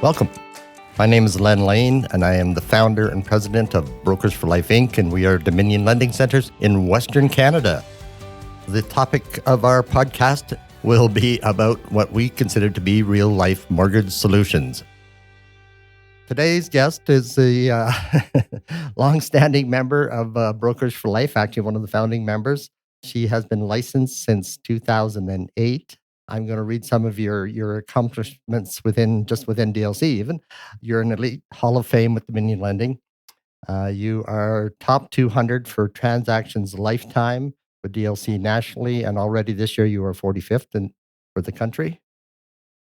Welcome. My name is Len Lane, and I am the founder and president of Brokers for Life, Inc., and we are Dominion Lending Centers in Western Canada. The topic of our podcast will be about what we consider to be real-life mortgage solutions. Today's guest is a long-standing member of Brokers for Life, actually one of the founding members. She has been licensed since 2008. I'm going to read some of your accomplishments within DLC even. You're an elite Hall of Fame with Dominion Lending. You are top 200 for transactions lifetime with DLC nationally, and already this year you are 45th for the country.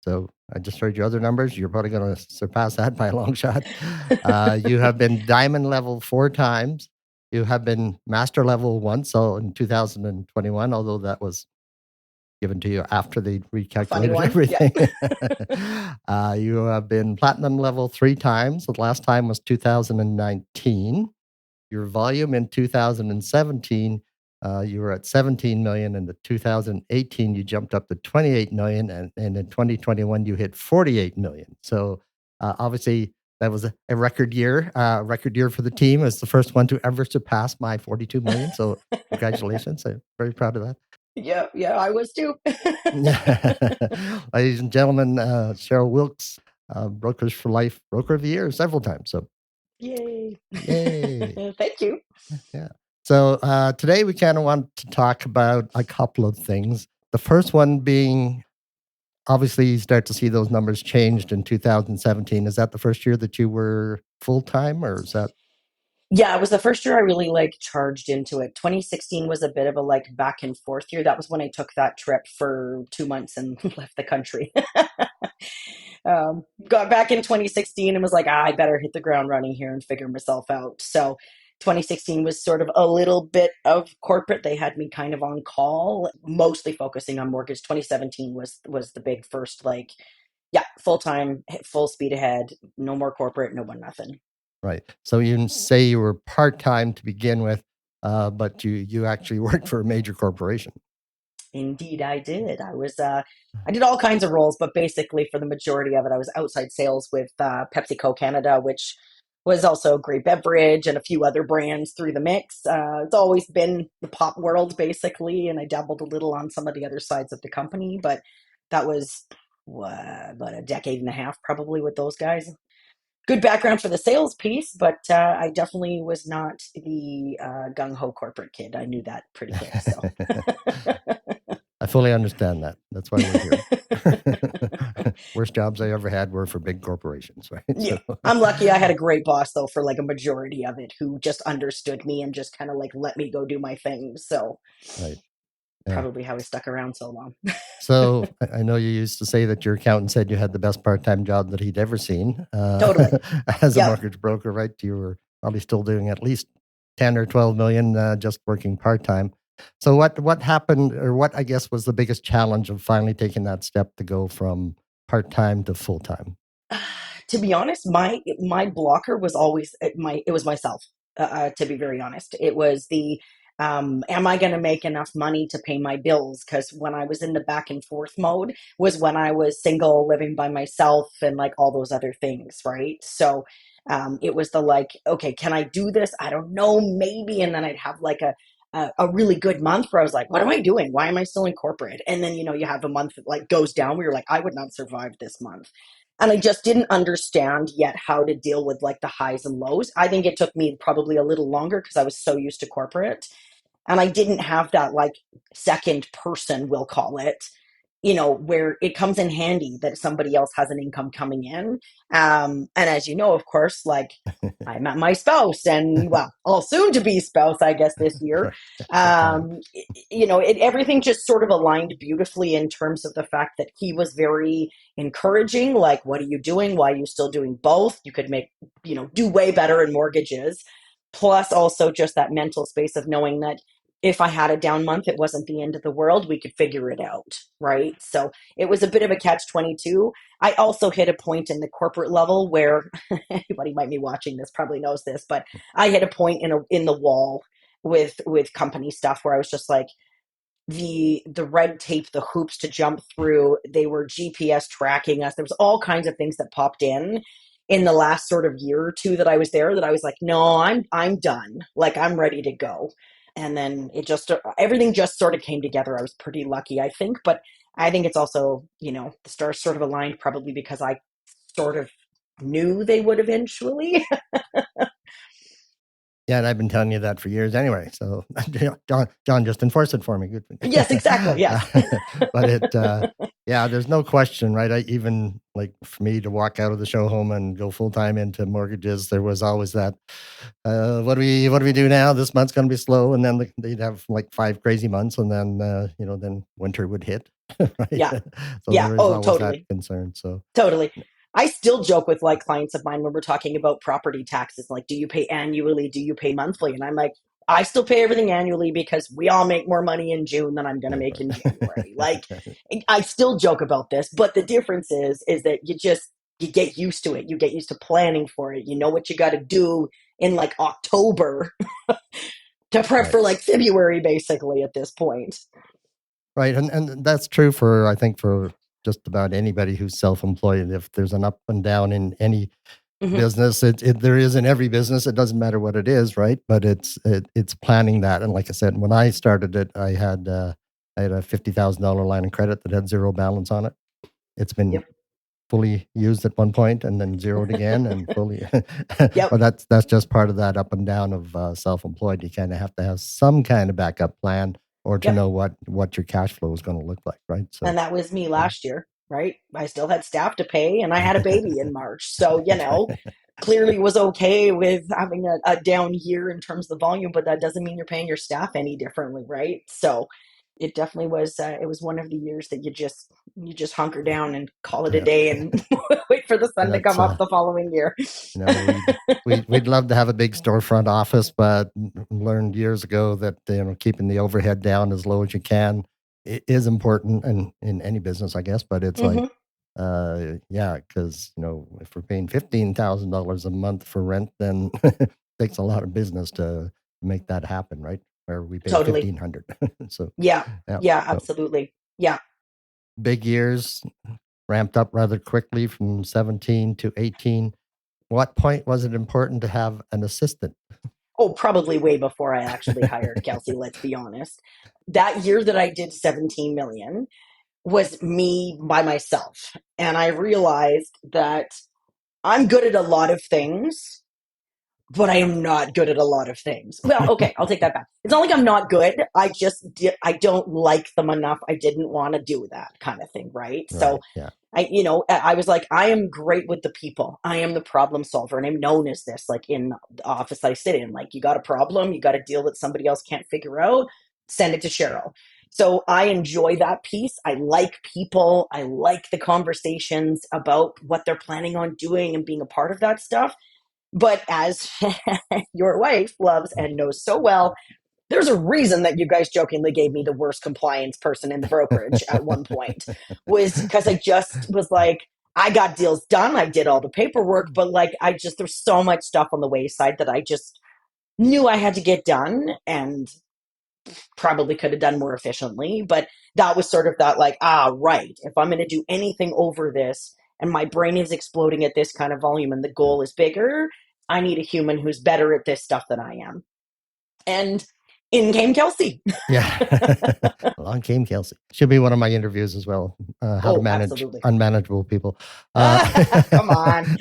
So I just heard your other numbers. You're probably going to surpass that by a long shot. You have been diamond level 4 times. You have been master level once, so in 2021, although that was given to you after they recalculated everything. Yeah. You have been platinum level 3 times. The last time was 2019. Your volume in 2017, you were at 17 million. In the 2018, you jumped up to 28 million. And in 2021, you hit 48 million. So obviously, that was a record year. Record year for the team. It's the first one to ever surpass my 42 million. So congratulations. I'm very proud of that. Yeah, I was too. Ladies and gentlemen, Cheryl Wilkes, Brokers for Life, Broker of the Year several times. So, yay! Thank you. Yeah. So today we kind of want to talk about a couple of things. The first one being, obviously, you start to see those numbers changed in 2017. Is that the first year that you were full time, or is that? Yeah, it was the first year I really charged into it. 2016 was a bit of a back and forth year. That was when I took that trip for 2 months and left the country. Got back in 2016 and was like, I better hit the ground running here and figure myself out. So 2016 was sort of a little bit of corporate. They had me kind of on call, mostly focusing on mortgage. 2017 was the big first, full time, full speed ahead, no more corporate, no one, nothing. Right. So you say you were part-time to begin with, but you actually worked for a major corporation. Indeed, I did. I did all kinds of roles, but basically for the majority of it, I was outside sales with PepsiCo Canada, which was also a great beverage and a few other brands through the mix. It's always been the pop world, basically, and I dabbled a little on some of the other sides of the company, but that was about a decade and a half probably with those guys. Good background for the sales piece, but I definitely was not the gung-ho corporate kid. I knew that pretty quick. So. I fully understand that. That's why we're here. Worst jobs I ever had were for big corporations, right? Yeah, so. I'm lucky I had a great boss, though, for a majority of it, who just understood me and just kind of let me go do my thing. So right. Probably how we stuck around so long. So I know you used to say that your accountant said you had the best part-time job that he'd ever seen. Totally. As a mortgage broker, right? You were probably still doing at least 10 or 12 million just working part-time. So what happened, or what I guess was the biggest challenge of finally taking that step to go from part-time to full-time? To be honest, my blocker was always it was myself. To be very honest, it was the am I going to make enough money to pay my bills? Because when I was in the back and forth mode was when I was single, living by myself, and all those other things, right? So it was the okay, can I do this? I don't know, maybe. And then I'd have a really good month where I was like, what am I doing? Why am I still in corporate? And then, you have a month that goes down where you're like, I would not survive this month. And I just didn't understand yet how to deal with the highs and lows. I think it took me probably a little longer because I was so used to corporate. And I didn't have that second person, we'll call it, where it comes in handy that somebody else has an income coming in. And as you know, of course, I met my spouse and all soon to be spouse, I guess, this year. Everything just sort of aligned beautifully in terms of the fact that he was very encouraging. What are you doing? Why are you still doing both? You could do way better in mortgages. Plus also just that mental space of knowing that if I had a down month, it wasn't the end of the world. We could figure it out, right? So it was a bit of a catch-22. I also hit a point in the corporate level where anybody might be watching this probably knows this, but I hit a point in the wall with company stuff where I was just the red tape, the hoops to jump through. They were GPS tracking us. There was all kinds of things that popped in the last sort of year or two that I was there, that I was like, no, I'm done. Like, I'm ready to go. And then everything just sort of came together. I was pretty lucky, I think, but I think it's also, the stars sort of aligned, probably because I sort of knew they would eventually. Yeah, and I've been telling you that for years anyway. So John just enforced it for me. Good. Yes, exactly. Yes. But yeah, there's no question, right? I even, like, for me to walk out of the show home and go full time into mortgages, there was always that. What do we do now? This month's going to be slow, and then they'd have like 5 crazy months, and then then winter would hit, right? Yeah. So Yeah. there is Oh, always that totally. concern. So Totally. I still joke with like clients of mine when we're talking about property taxes, like, do you pay annually? Do you pay monthly? And I'm like, I still pay everything annually because we all make more money in June than I'm going to yeah, make in January. Like, right. I still joke about this, but the difference is that you get used to it. You get used to planning for it. You know what you got to do in like October to prep Right. for like February, basically at this point. Right, and that's true for, I think, for just about anybody who's self-employed. If there's an up and down in any Hmm. business, there is in every business. It doesn't matter what it is, right? But it's planning that. And like I said, when I started it, I had a $50,000 line of credit that had zero balance on it. It's been Yep. fully used at one point and then zeroed again and fully. Yep. But that's just part of that up and down of self-employed. You kind of have to have some kind of backup plan, or to Yep. know what your cash flow is going to look like, right? So And that was me yeah. last year, right? I still had staff to pay and I had a baby in March. So, That's right. clearly was okay with having a down year in terms of the volume, but that doesn't mean you're paying your staff any differently, right? So it definitely was, it was one of the years that you just hunker down and call it a Yeah, day and wait for the sun to that's come up the following year. we'd love to have a big storefront office, but learned years ago that keeping the overhead down as low as you can is important, and in any business, I guess. But it's like, Hmm. yeah, because if we're paying $15,000 a month for rent, then it takes a lot of business to make that happen, right? Where we pay Totally. 1,500. So Yeah. yeah, Yeah, so absolutely. Yeah. big years, ramped up rather quickly from 17 to 18. What point was it important to have an assistant? Oh, probably way before I actually hired Kelsey, let's be honest. That year that I did 17 million was me by myself. And I realized that I'm good at a lot of things, but I am not good at a lot of things. Well, okay, I'll take that back. It's not like I'm not good. I don't like them enough. I didn't want to do that kind of thing, right? So Right. Yeah. I was like, I am great with the people. I am the problem solver, and I'm known as this, like in the office I sit in. Like, you got a problem, you got a deal that somebody else can't figure out, send it to Cheryl. So I enjoy that piece. I like people. I like the conversations about what they're planning on doing and being a part of that stuff. But as your wife loves and knows so well, there's a reason that you guys jokingly gave me the worst compliance person in the brokerage at one point, was because I just was like, I got deals done. I did all the paperwork, but like, there's so much stuff on the wayside that I just knew I had to get done and probably could have done more efficiently. But that was sort of that, like, right. If I'm going to do anything over this and my brain is exploding at this kind of volume and the Yeah. goal is bigger, I need a human who's better at this stuff than I am. And in came Kelsey. Yeah. Along came Kelsey. Should be one of my interviews as well. How to Oh, manage absolutely. unmanageable people. Uh, Come on.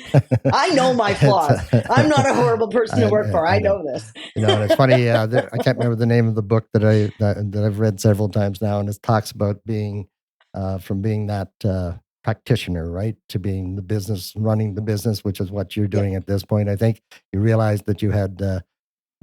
I know my it's, flaws. I'm not a horrible person to work for. I I know. know this. And it's funny. I can't remember the name of the book that I've read several times now, and it talks about being from being that practitioner, right, to being the business, running the business, which is what you're Yep. doing at this point. I think you realized that you had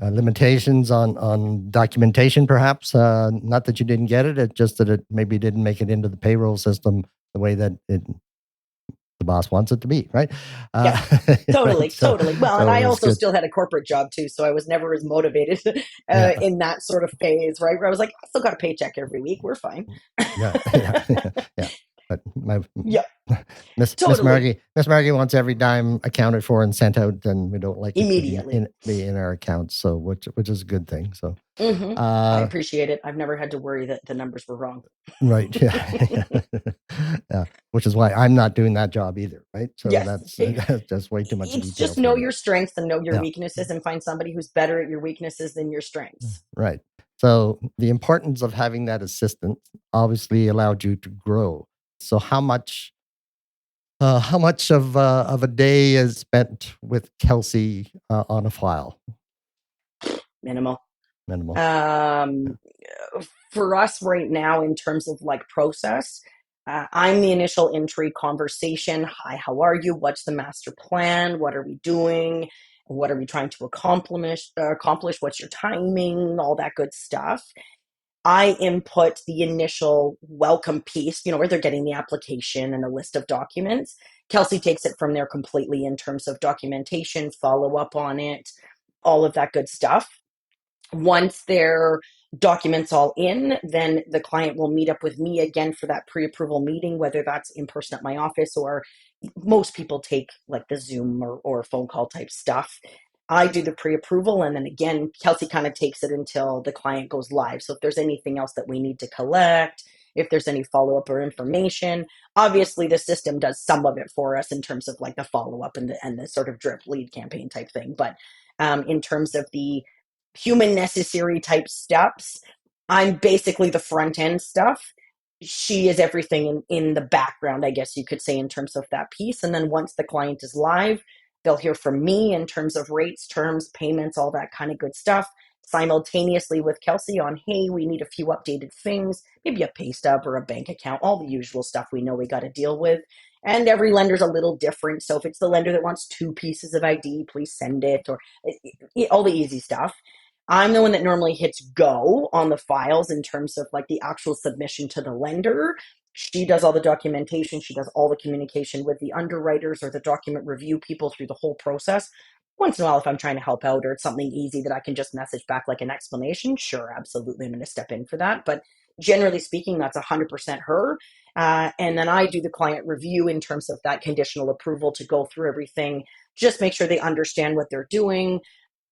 limitations on documentation, perhaps. Not that you didn't get it; it's just that it maybe didn't make it into the payroll system the way that the boss wants it to be, right? Yep. Right. Totally. So, Totally. Well, and so I it was also good. still had a corporate job too. So I was never as motivated Yeah. in that sort of phase, right? Where I was like, I still got a paycheck every week. We're fine. Yeah. Yeah. Yeah. But my Yeah, Miss totally. Margie wants every dime accounted for and sent out, and we don't like it to Immediately. be in our accounts. So which is a good thing. So I uh, appreciate it. I've never had to worry that the numbers were wrong. right, yeah, yeah. Which is why I'm not doing that job either. Right. So Yes. that's that's just way too much It's detail just for know me. your strengths and know your Yeah. weaknesses and find somebody who's better at your weaknesses than your strengths. Right. So the importance of having that assistant obviously allowed you to grow. So how much of a day is spent with Kelsey on a file? Minimal. Minimal. Yeah. Um, for us right now, in terms of like process, I'm the initial entry conversation. Hi, how are you? What's the master plan? What are we doing? What are we trying to accomplish? What's your timing? All that good stuff. I input the initial welcome piece, where they're getting the application and a list of documents. Kelsey takes it from there completely in terms of documentation, follow up on it, all of that good stuff. Once their documents all in, then the client will meet up with me again for that pre-approval meeting, whether that's in person at my office or most people take like the Zoom or phone call type stuff. I do the pre-approval, and then again, Kelsey kind of takes it until the client goes live. So if there's anything else that we need to collect, if there's any follow-up or information, obviously the system does some of it for us in terms of like the follow-up and the sort of drip lead campaign type thing. But in terms of the human necessary type steps, I'm basically the front end stuff. She is everything in the background, I guess you could say, in terms of that piece. And then once the client is live, they'll hear from me in terms of rates, terms, payments, all that kind of good stuff. Simultaneously with Kelsey on, hey, we need a few updated things, maybe a pay stub or a bank account, all the usual stuff we know we got to deal with. And every lender's a little different. So if it's the lender that wants two pieces of ID, please send it, or all the easy stuff. I'm the one that normally hits go on the files in terms of like the actual submission to the lender. She does all the documentation. She does all the communication with the underwriters or the document review people through the whole process. Once in a while, if I'm trying to help out or it's something easy that I can just message back like an explanation, sure, absolutely, I'm going to step in for that. But generally speaking, that's 100% her. And then I do the client review in terms of that conditional approval to go through everything, just make sure they understand what they're doing,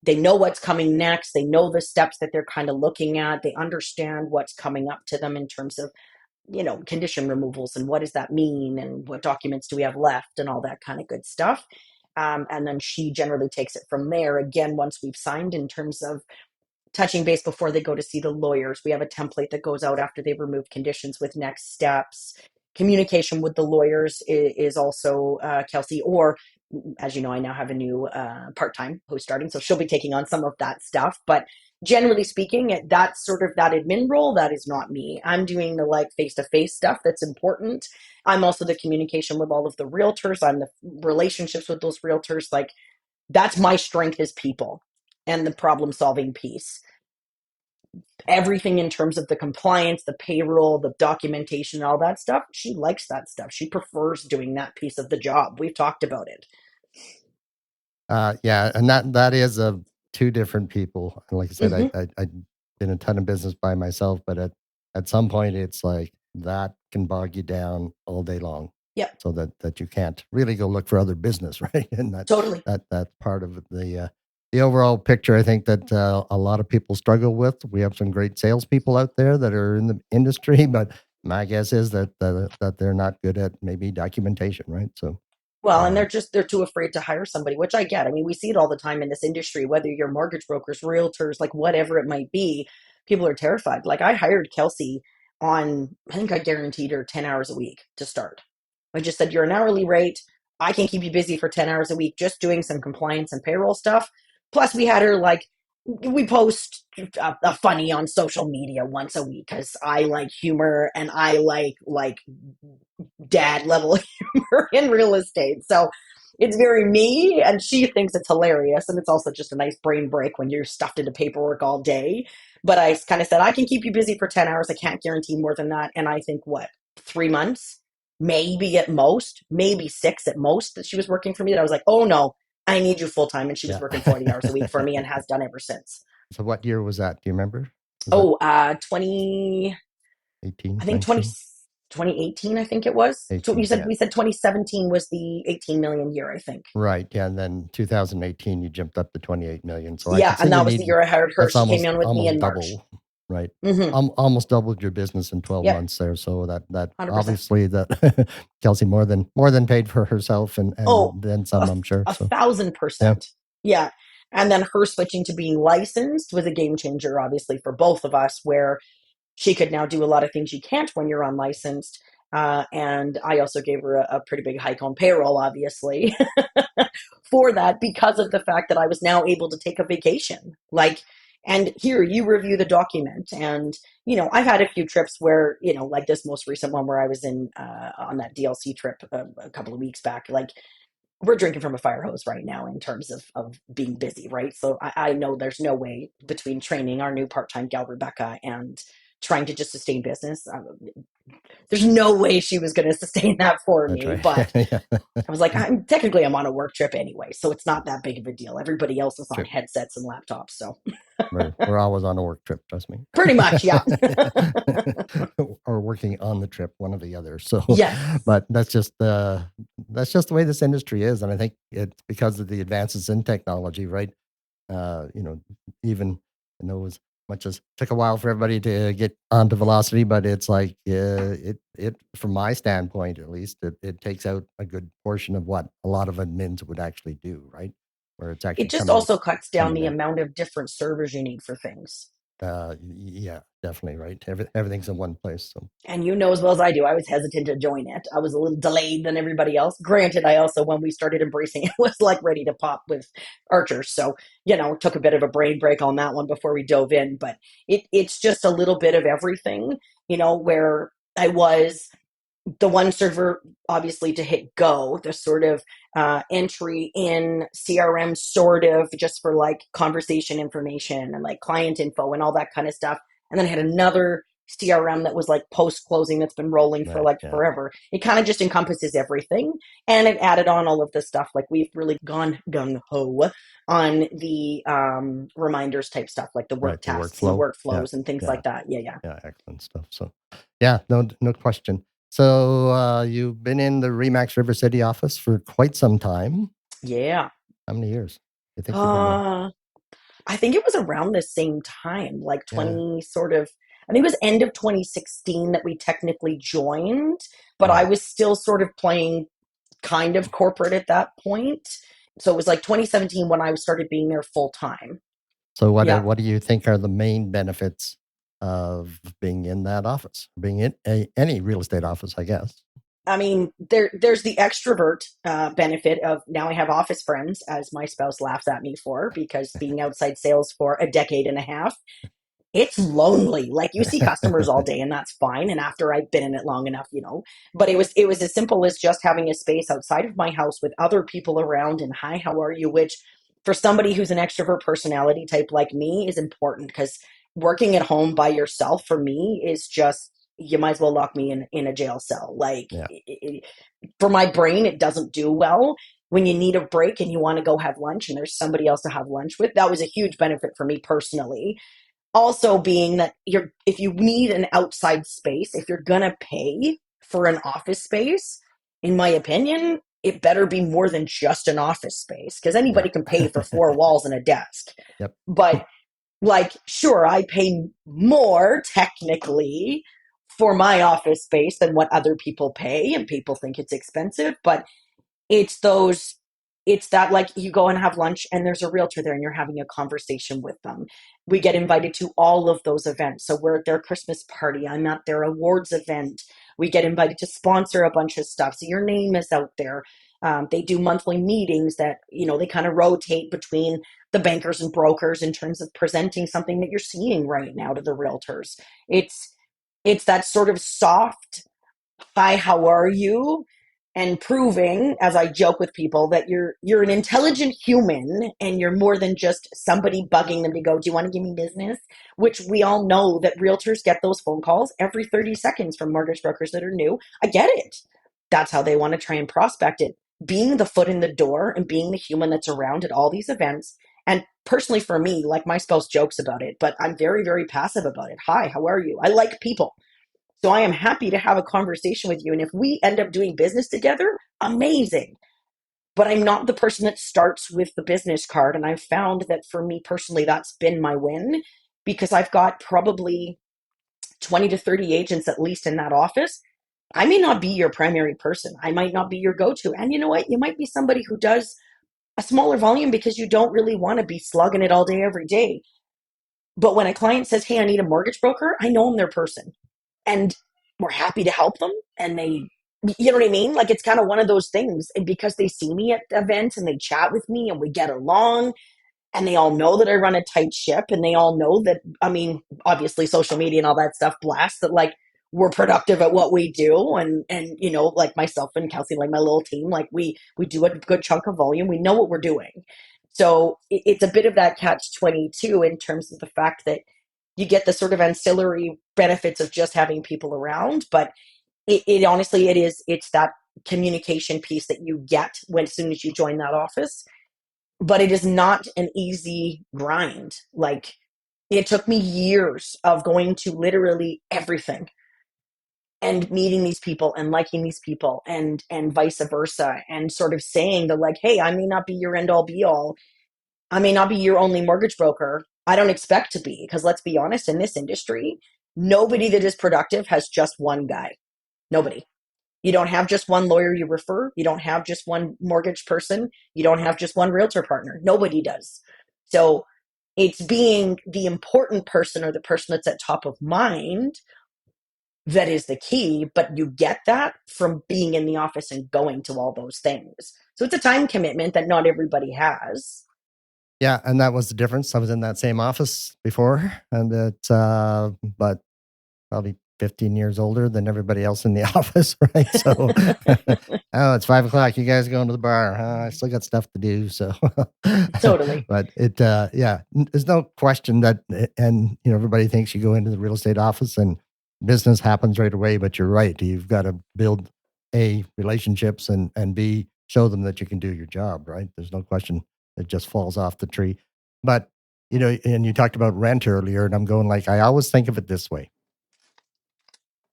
they know what's coming next, they know the steps that they're kind of looking at, they understand what's coming up to them in terms of condition removals and what does that mean and what documents do we have left and all that kind of good stuff. And then she generally takes it from there again once we've signed in terms of touching base before they go to see the lawyers. We have a template that goes out after they've removed conditions with next steps. Communication with the lawyers is also Kelsey, or as you know, I now have a new part-time who's starting, so she'll be taking on some of that stuff. But generally speaking, that's sort of that admin role. That is not me. I'm doing the like face-to-face stuff that's important. I'm also the communication with all of the realtors. I'm the relationships with those realtors. Like that's my strength is people and the problem-solving piece. Everything in terms of the compliance, the payroll, the documentation, all that stuff, she likes that stuff. She prefers doing that piece of the job. We've talked about it. Yeah, and that is two different people. And like I said, Mm-hmm. I did a ton of business by myself, but at some point, it's like that can bog you down all day long, Yep, so that you can't really go look for other business, right? And totally. that's part of the overall picture. I think that a lot of people struggle with. We have some great salespeople out there that are in the industry, but my guess is that they're not good at maybe documentation, right? So. Well, and Uh, they're too afraid to hire somebody, which I get. I mean, we see it all the time in this industry, whether you're mortgage brokers, realtors, like whatever it might be, people are terrified. Like I hired Kelsey on, I think I guaranteed her 10 hours a week to start. I just said, you're an hourly rate. I can keep you busy for 10 hours a week just doing some compliance and payroll stuff. Plus, we had her like, we post a funny on social media once a week because I like humor and I like dad level humor in real estate. So it's very me, and she thinks it's hilarious. And it's also just a nice brain break when you're stuffed into paperwork all day. But I kind of said, I can keep you busy for 10 hours. I can't guarantee more than that. And I think, what, 3 months, maybe at most, maybe six at most that she was working for me, that I was like, oh no, I need you full time. And she was yeah. working 40 hours a week for me and has done ever since. So what year was that? Do you remember? Was that Oh, 20, 18, I think 20, 19? 2018, I think it was. So you 18, said yeah. we said 2017 was the 18 million year, I think. Right. Yeah. And then 2018, you jumped up to 28 million. So I Yeah, could see and you that was the need, year I hired her. that's She came in with me almost in March. double, right? Mm-hmm. Almost doubled your business in 12 Yep, months there. So that 100%. obviously that Kelsey more than paid for herself and Oh, then some, I'm sure. a So thousand yeah, percent. Yeah. And then her switching to being licensed was a game changer, obviously, for both of us, where she could now do a lot of things you can't when you're unlicensed. And I also gave her a pretty big hike on payroll, obviously, for that because of the fact that I was now able to take a vacation. Like, and here you review the document. And, I've had a few trips where, like this most recent one where I was in on that DLC trip a couple of weeks back, like, we're drinking from a fire hose right now in terms of being busy, right? So I know there's no way between training our new part-time gal, Rebecca, and trying to just sustain business. There's no way she was going to sustain that for that's me. right. But Yeah, I was like, I'm on a work trip anyway, so it's not that big of a deal. Everybody else is on true. headsets and laptops, so We're always on a work trip, trust me. pretty much, yeah. Or working on the trip, one or the other. So, Yes. but that's just the way this industry is, and I think it's because of the advances in technology, right? Uh, you know, even as much as took a while for everybody to get onto velocity, but it's like it from my standpoint at least, it takes out a good portion of what a lot of admins would actually do, right? Where it's It actually just also cuts down coming the down. amount of different servers you need for things. Yeah, definitely right. Everything's in one place. So And you know as well as I do, I was hesitant to join it. I was a little delayed than everybody else. Granted, I also, when we started embracing it, was like ready to pop with archers. So, took a bit of a brain break on that one before we dove in. But it's just a little bit of everything, where I was the one server obviously to hit go, the sort of entry in CRM, sort of just for like conversation information and like client info and all that kind of stuff. And then I had another CRM that was like post closing that's been rolling for right, like yeah, forever. It kind of just encompasses everything, and it added on all of the stuff. Like we've really gone gung ho on the reminders type stuff, like the work right. The tasks and the workflow, yeah, workflows and things yeah, like that. Yeah, yeah, yeah, excellent stuff. So, yeah, no question. So, you've been in the Remax River City office for quite some time. yeah. How many years? You think you've been there? Uh, I think it was around the same time, like Yeah. 20 sort of, I think it was end of 2016 that we technically joined, but I Right. was still sort of playing kind of corporate at that point. So it was like 2017 when I started being there full time. So, Yeah. what do you think are the main benefits of being in that office, being in any real estate office, I guess? I mean, there's the extrovert benefit of now I have office friends, as my spouse laughs at me for, because being outside sales for a decade and a half, it's lonely. Like you see customers all day and that's fine. And after I've been in it long enough, but it was as simple as just having a space outside of my house with other people around and hi, how are you? Which for somebody who's an extrovert personality type like me is important because working at home by yourself for me is just, you might as well lock me in a jail cell. Like Yeah. for my brain, it doesn't do well when you need a break and you want to go have lunch and there's somebody else to have lunch with. That was a huge benefit for me personally, also being that if you need an outside space, if you're gonna pay for an office space, in my opinion, it better be more than just an office space because Yeah. anybody can pay for four walls and a desk. Yep. But like, sure, I pay more technically for my office space than what other people pay, and people think it's expensive, but it's those it's that, like, you go and have lunch and there's a realtor there and you're having a conversation with them. We get invited to all of those events. So we're at their Christmas party, I'm at their awards event, we get invited to sponsor a bunch of stuff, so your name is out there. They do monthly meetings that they kind of rotate between the bankers and brokers in terms of presenting something that you're seeing right now to the realtors. It's that sort of soft hi, how are you? And proving, as I joke with people, that you're an intelligent human and you're more than just somebody bugging them to go, do you want to give me business? Which we all know that realtors get those phone calls every 30 seconds from mortgage brokers that are new. I get it. That's how they want to try and prospect it. Being the foot in the door and being the human that's around at all these events. And personally for me, like my spouse jokes about it, but I'm very, very passive about it. Hi, how are you? I like people. So I am happy to have a conversation with you. And if we end up doing business together, amazing. But I'm not the person that starts with the business card. And I've found that for me personally, that's been my win because I've got probably 20 to 30 agents at least in that office. I may not be your primary person. I might not be your go to. And you know what? You might be somebody who does a smaller volume because you don't really want to be slugging it all day, every day. But when a client says, hey, I need a mortgage broker, I know I'm their person. And we're happy to help them. And you know what I mean? Like it's kind of one of those things. And because they see me at events and they chat with me and we get along, and they all know that I run a tight ship, and they all know that, I mean, obviously social media and all that stuff blasts that like we're productive at what we do. And you know, like myself and Kelsey, like my little team, like we do a good chunk of volume. We know what we're doing. So it's a bit of that catch 22 in terms of the fact that you get the sort of ancillary benefits of just having people around. But it honestly, it's that communication piece that you get when as soon as you join that office, but it is not an easy grind. Like it took me years of going to literally everything and meeting these people and liking these people and vice versa, and sort of saying the like, hey, I may not be your end all be all. I may not be your only mortgage broker. I don't expect to be, because let's be honest, in this industry, nobody that is productive has just one guy. Nobody. You don't have just one lawyer you refer. You don't have just one mortgage person. You don't have just one realtor partner. Nobody does. So it's being the important person or the person that's at top of mind that is the key. But you get that from being in the office and going to all those things. So it's a time commitment that not everybody has. Yeah, and that was the difference. I was in that same office before, and but probably 15 years older than everybody else in the office, right? So, oh, it's 5 o'clock. You guys going to the bar? I still got stuff to do. So, Totally. but yeah, there's no question that, and everybody thinks you go into the real estate office and business happens right away. But you're right. You've got to build relationships and B, show them that you can do your job, right? There's no question it just falls off the tree. But, and you talked about rent earlier, and I'm going like, I always think of it this way.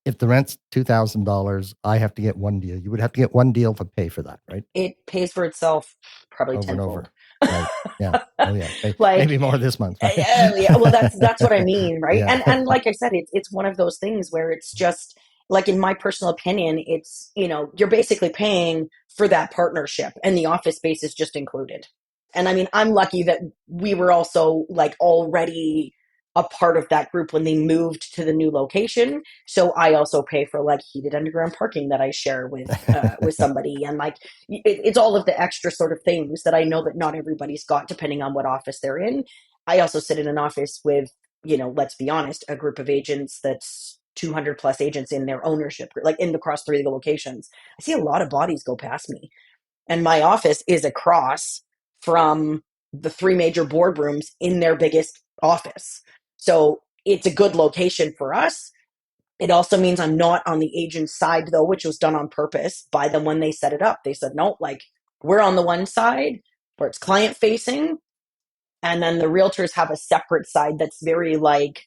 If the rent's $2,000, I have to get one deal. You would have to get one deal to pay for that, right? It pays for itself probably Over and tenfold. over. Right. Yeah. Oh yeah. Like, Maybe more this month, right? yeah, well, that's what I mean, right? Yeah. And like I said, it's one of those things where it's just like, in my personal opinion, it's, you're basically paying for that partnership, and the office space is just included. And I mean, I'm lucky that we were also like already a part of that group when they moved to the new location. So I also pay for like heated underground parking that I share with somebody, and like it's all of the extra sort of things that I know that not everybody's got depending on what office they're in. I also sit in an office with, let's be honest, a group of agents that's 200 plus agents in their ownership, like in across three locations. I see a lot of bodies go past me, and my office is across from the three major boardrooms in their biggest office. So it's a good location for us. It also means I'm not on the agent's side, though, which was done on purpose by them when they set it up. They said, no, like we're on the one side where it's client facing, and then the realtors have a separate side that's very like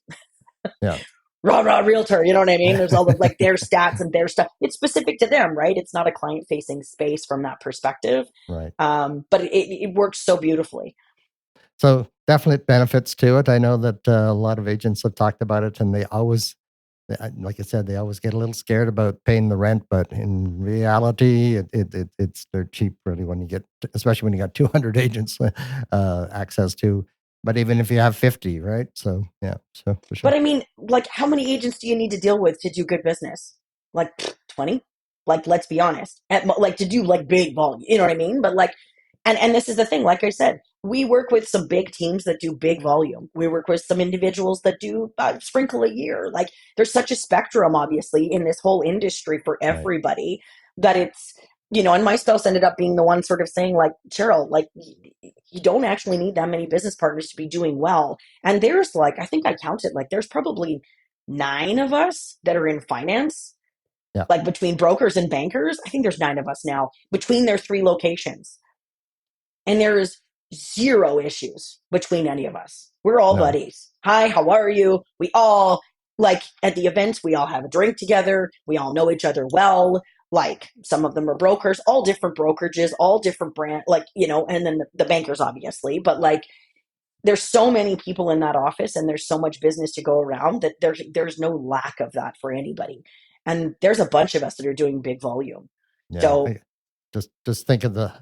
Yeah. rah rah realtor. You know what I mean? There's all of like their stats and their stuff. It's specific to them, right? It's not a client facing space from that perspective. Right. But it works so beautifully. So definite benefits to it. I know that a lot of agents have talked about it, and they always, like I said, they always get a little scared about paying the rent. But in reality, it's they're cheap really when you get, especially when you got 200 agents access to. But even if you have 50, right? So yeah, so for sure. But I mean, like, how many agents do you need to deal with to do good business? Like 20? Like, let's be honest. Like, to do like big volume, you know what I mean? But like, and this is the thing, like I said, we work with some big teams that do big volume. We work with some individuals that do sprinkle a year. Like, there's such a spectrum, obviously, in this whole industry for Right. everybody, that it's, and my spouse ended up being the one sort of saying, like, Cheryl, like, you don't actually need that many business partners to be doing well. And there's like, I think I counted, like, there's probably 9 of us that are in finance, Yeah. like between brokers and bankers. I think there's 9 of us now between their 3 locations. And there is 0 issues between any of us. We're all No. buddies. Hi, how are you? We all like at the events, we all have a drink together. We all know each other well. Like some of them are brokers, all different brokerages, all different brand, like, and then the bankers, obviously. But like, there's so many people in that office and there's so much business to go around that there's no lack of that for anybody. And there's a bunch of us that are doing big volume. Yeah. So Just think of the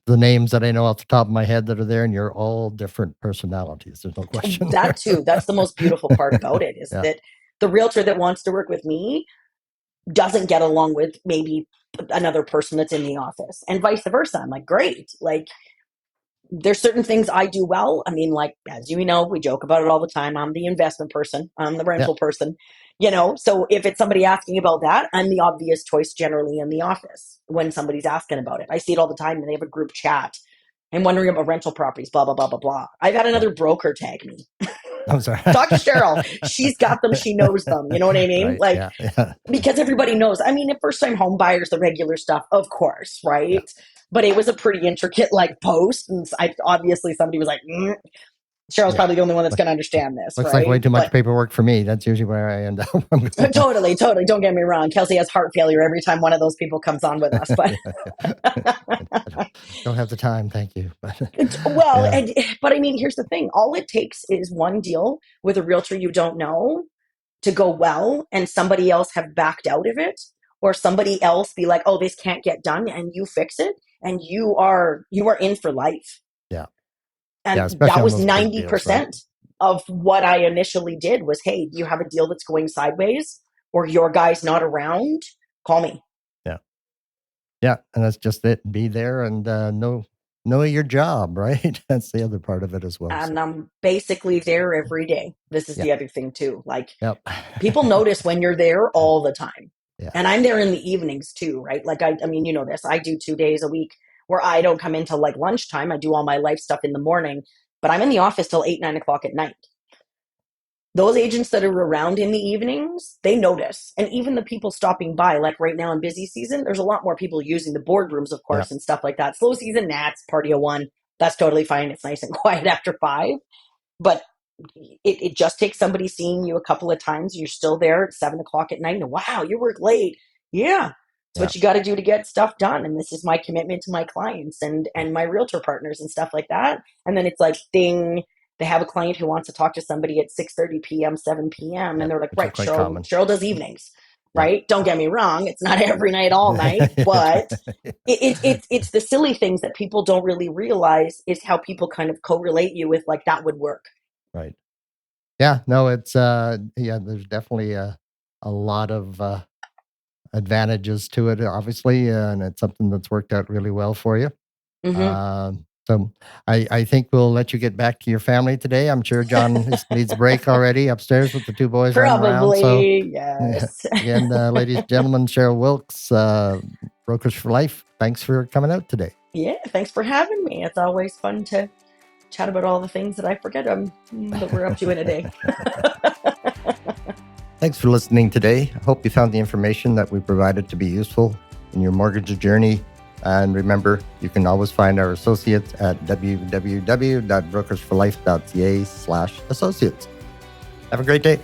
names that I know off the top of my head that are there, and you're all different personalities. There's no question there. that too, that's the most beautiful part about it is Yeah. that the realtor that wants to work with me doesn't get along with maybe another person that's in the office and vice versa. I'm like, great. Like, there's certain things I do well. I mean, like, as you know, we joke about it all the time. I'm the investment person. I'm the rental person, So if it's somebody asking about that, I'm the obvious choice generally in the office when somebody's asking about it. I see it all the time and they have a group chat. I'm wondering about rental properties, blah, blah, blah, blah, blah. I've had another broker tag me. I'm sorry. Talk to Cheryl. She's got them. She knows them. You know what I mean? Right. Like, Yeah. because everybody knows. I mean, if first time home buyers, the regular stuff, of course, right? Yeah. But it was a pretty intricate like post, and obviously somebody was like, Cheryl's probably the only one that's going to understand this. Looks right? like way too much paperwork for me. That's usually where I end up. Totally. Don't get me wrong. Kelsey has heart failure every time one of those people comes on with us. But don't have the time. Thank you. well, but I mean, here's the thing. All it takes is one deal with a realtor you don't know to go well, and somebody else have backed out of it, or somebody else be like, oh, this can't get done, and you fix it, and you are in for life. Yeah. And that was 90% of what I initially did was, hey, you have a deal that's going sideways or your guy's not around, call me. Yeah. Yeah. And that's just it. Be there and know your job, right? That's the other part of it as well. And I'm basically there every day. This is the other thing too. Like, people notice when you're there all the time. Yeah. And I'm there in the evenings too, right? Like, I mean, you know this, I do 2 days a week where I don't come in till like lunchtime. I do all my life stuff in the morning, but I'm in the office till 8, 9 o'clock at night. Those agents that are around in the evenings, they notice. And even the people stopping by, like right now in busy season, there's a lot more people using the boardrooms, of course, and stuff like that. Slow season, it's party of one. That's totally fine. It's nice and quiet after 5. But it just takes somebody seeing you a couple of times. You're still there at 7 o'clock at night. And wow, you work late. Yeah. It's what you got to do to get stuff done. And this is my commitment to my clients and my realtor partners and stuff like that. And then it's like, ding, they have a client who wants to talk to somebody at 6:30 p.m., 7 p.m. And they're like, right, Cheryl does evenings, right? Don't get me wrong. It's not every night, all night, but it's the silly things that people don't really realize is how people kind of correlate you with like, that would work. Right. Yeah, no, it's, there's definitely a lot of advantages to it, obviously, and it's something that's worked out really well for you. Mm-hmm. So I think we'll let you get back to your family today. I'm sure John needs a break already upstairs with the 2 boys running around. So, yes. Again, ladies and gentlemen, Cheryl Wilkes, Brokers for Life. Thanks for coming out today. Yeah, thanks for having me. It's always fun to chat about all the things that I forget that we're up to in a day. Thanks for listening today. I hope you found the information that we provided to be useful in your mortgage journey. And remember, you can always find our associates at www.brokersforlife.ca/associates. Have a great day.